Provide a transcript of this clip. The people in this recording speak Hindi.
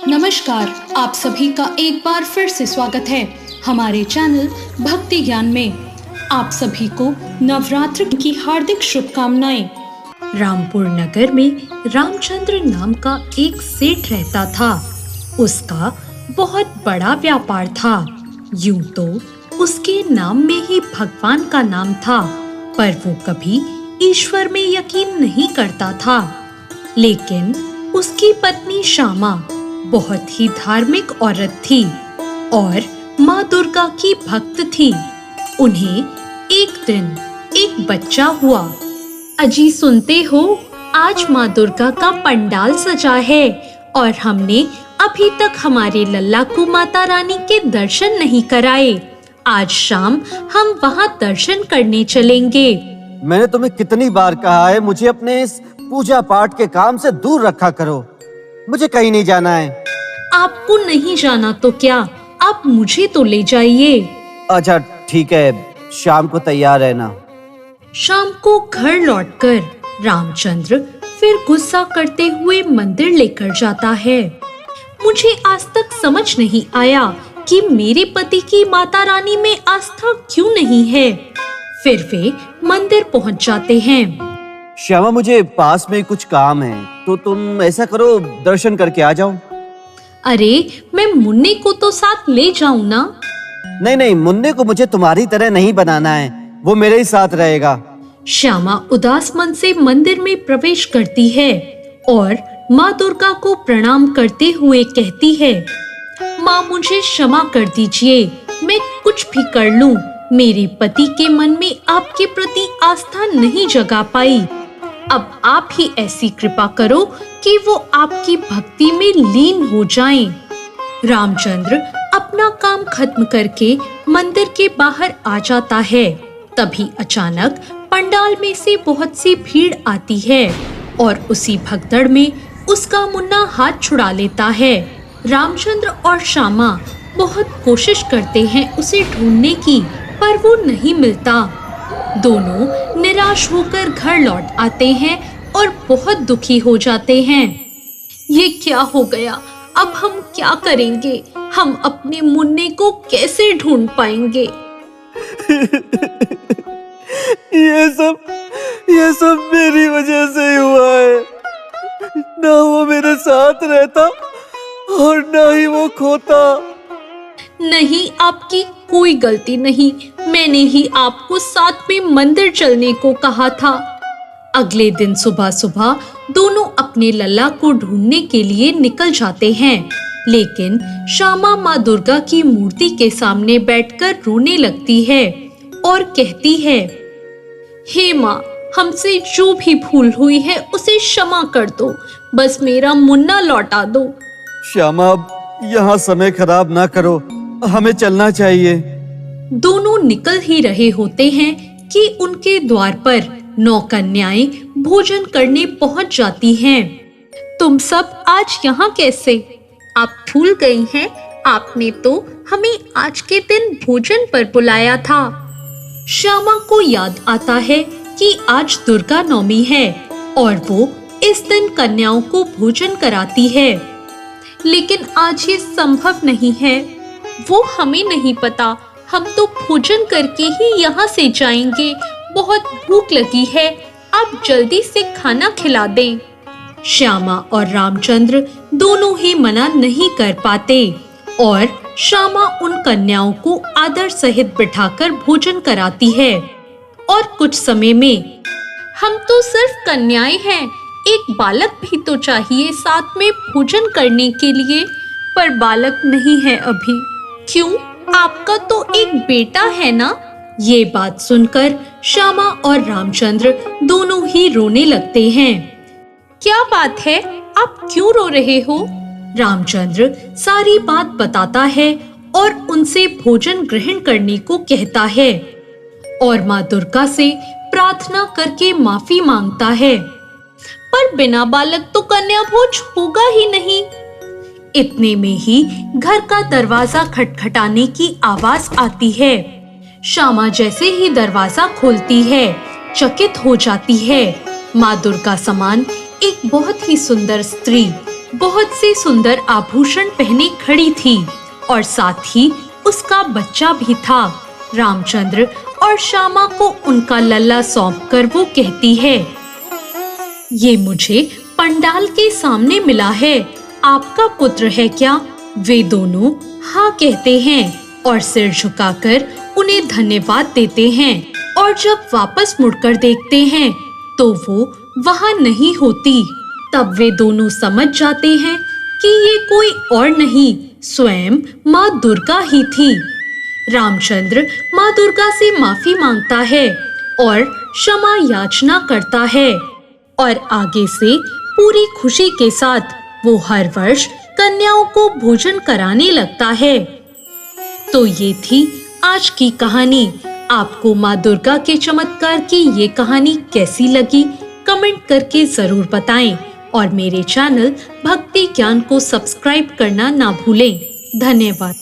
नमस्कार, आप सभी का एक बार फिर से स्वागत है हमारे चैनल भक्ति ज्ञान में। आप सभी को नवरात्र की हार्दिक शुभकामनाएं। रामपुर नगर में रामचंद्र नाम का एक सेठ रहता था। उसका बहुत बड़ा व्यापार था। यूं तो उसके नाम में ही भगवान का नाम था, पर वो कभी ईश्वर में यकीन नहीं करता था। लेकिन उसकी पत्नी श्यामा बहुत ही धार्मिक औरत थी और माँ दुर्गा की भक्त थी। उन्हें एक दिन एक बच्चा हुआ। अजी सुनते हो, आज माँ दुर्गा का पंडाल सजा है और हमने अभी तक हमारे लल्ला को माता रानी के दर्शन नहीं कराए। आज शाम हम वहाँ दर्शन करने चलेंगे। मैंने तुम्हें कितनी बार कहा है, मुझे अपने इस पूजा पाठ के काम से दूर रखा करो। मुझे कहीं नहीं जाना है। आपको नहीं जाना तो क्या, आप मुझे तो ले जाइए। अच्छा ठीक है, शाम को तैयार रहना। शाम को घर लौटकर रामचंद्र फिर गुस्सा करते हुए मंदिर लेकर जाता है। मुझे आज तक समझ नहीं आया कि मेरे पति की माता रानी में आस्था क्यों नहीं है। फिर वे मंदिर पहुंच जाते हैं। श्यामा, मुझे पास में कुछ काम है, तो तुम ऐसा करो, दर्शन करके आ जाओ। अरे, मैं मुन्ने को तो साथ ले जाऊं ना। नहीं, मुन्ने को मुझे तुम्हारी तरह नहीं बनाना है, वो मेरे ही साथ रहेगा। श्यामा उदास मन से मंदिर में प्रवेश करती है और माँ दुर्गा को प्रणाम करते हुए कहती है, माँ मुझे क्षमा कर दीजिए, मैं कुछ भी कर लूं, मेरे पति के मन में आपके प्रति आस्था नहीं जगा पाई। अब आप ही ऐसी कृपा करो कि वो आपकी भक्ति में लीन हो जाएं। रामचंद्र अपना काम खत्म करके मंदिर के बाहर आ जाता है। तभी अचानक पंडाल में से बहुत सी भीड़ आती है और उसी भगदड़ में उसका मुन्ना हाथ छुड़ा लेता है। रामचंद्र और श्यामा बहुत कोशिश करते हैं उसे ढूंढने की, पर वो नहीं मिलता। दोनों निराश होकर घर लौट आते हैं और बहुत दुखी हो जाते हैं। ये क्या हो गया? अब हम क्या करेंगे? हम अपने मुन्ने को कैसे ढूंढ पाएंगे? ये सब मेरी वजह से ही हुआ है। ना वो मेरे साथ रहता और ना ही वो खोता। नहीं, आपकी कोई गलती नहीं। मैंने ही आपको साथ में मंदिर चलने को कहा था। अगले दिन सुबह सुबह दोनों अपने लल्ला को ढूंढने के लिए निकल जाते हैं। लेकिन श्यामा माँ दुर्गा की मूर्ति के सामने बैठकर रोने लगती है और कहती है, हे माँ, हमसे जो भी भूल हुई है उसे क्षमा कर दो, बस मेरा मुन्ना लौटा दो। श्यामा, यहाँ समय खराब ना करो, हमें चलना चाहिए। दोनों निकल ही रहे होते हैं कि उनके द्वार पर 9 कन्याएं भोजन करने पहुंच जाती हैं। तुम सब आज यहाँ कैसे? आप भूल गई हैं, आपने तो हमें आज के दिन भोजन पर बुलाया था। श्यामा को याद आता है कि आज दुर्गा नवमी है और वो इस दिन कन्याओं को भोजन कराती है। लेकिन आज ये संभव नहीं है। वो हमें नहीं पता, हम तो भोजन करके ही यहाँ से जाएंगे। बहुत भूख लगी है, आप जल्दी से खाना खिला दें। श्यामा और रामचंद्र दोनों ही मना नहीं कर पाते और श्यामा उन कन्याओं को आदर सहित बिठाकर भोजन कराती है। और कुछ समय में, हम तो सिर्फ कन्याएं हैं, एक बालक भी तो चाहिए साथ में भोजन करने के लिए, पर बालक नहीं है अभी। क्यों? आपका तो एक बेटा है ना? ये बात सुनकर श्यामा और रामचंद्र दोनों ही रोने लगते हैं। क्या बात है, आप क्यों रो रहे हो? रामचंद्र सारी बात बताता है और उनसे भोजन ग्रहण करने को कहता है और माँ दुर्गा से प्रार्थना करके माफी मांगता है। पर बिना बालक तो कन्या भोज होगा ही नहीं। इतने में ही घर का दरवाजा खटखटाने की आवाज आती है। श्यामा जैसे ही दरवाजा खोलती है, चकित हो जाती है। माँ दुर्गा समान एक बहुत ही सुंदर स्त्री बहुत से सुंदर आभूषण पहने खड़ी थी और साथ ही उसका बच्चा भी था। रामचंद्र और श्यामा को उनका लल्ला सौंपकर वो कहती है, ये मुझे पंडाल के सामने मिला है, आपका पुत्र है क्या? वे दोनों हाँ कहते हैं और सिर झुकाकर उन्हें धन्यवाद देते हैं। और जब वापस मुड़कर देखते हैं तो वो वहाँ नहीं होती। तब वे दोनों समझ जाते हैं कि ये कोई और नहीं, स्वयं माँ दुर्गा ही थी। रामचंद्र माँ दुर्गा से माफी मांगता है और क्षमा याचना करता है और आगे से पूरी खुशी के साथ वो हर वर्ष कन्याओं को भोजन कराने लगता है। तो ये थी आज की कहानी। आपको माँ दुर्गा के चमत्कार की ये कहानी कैसी लगी? कमेंट करके जरूर बताएं और मेरे चैनल भक्ति ज्ञान को सब्सक्राइब करना ना भूलें। धन्यवाद।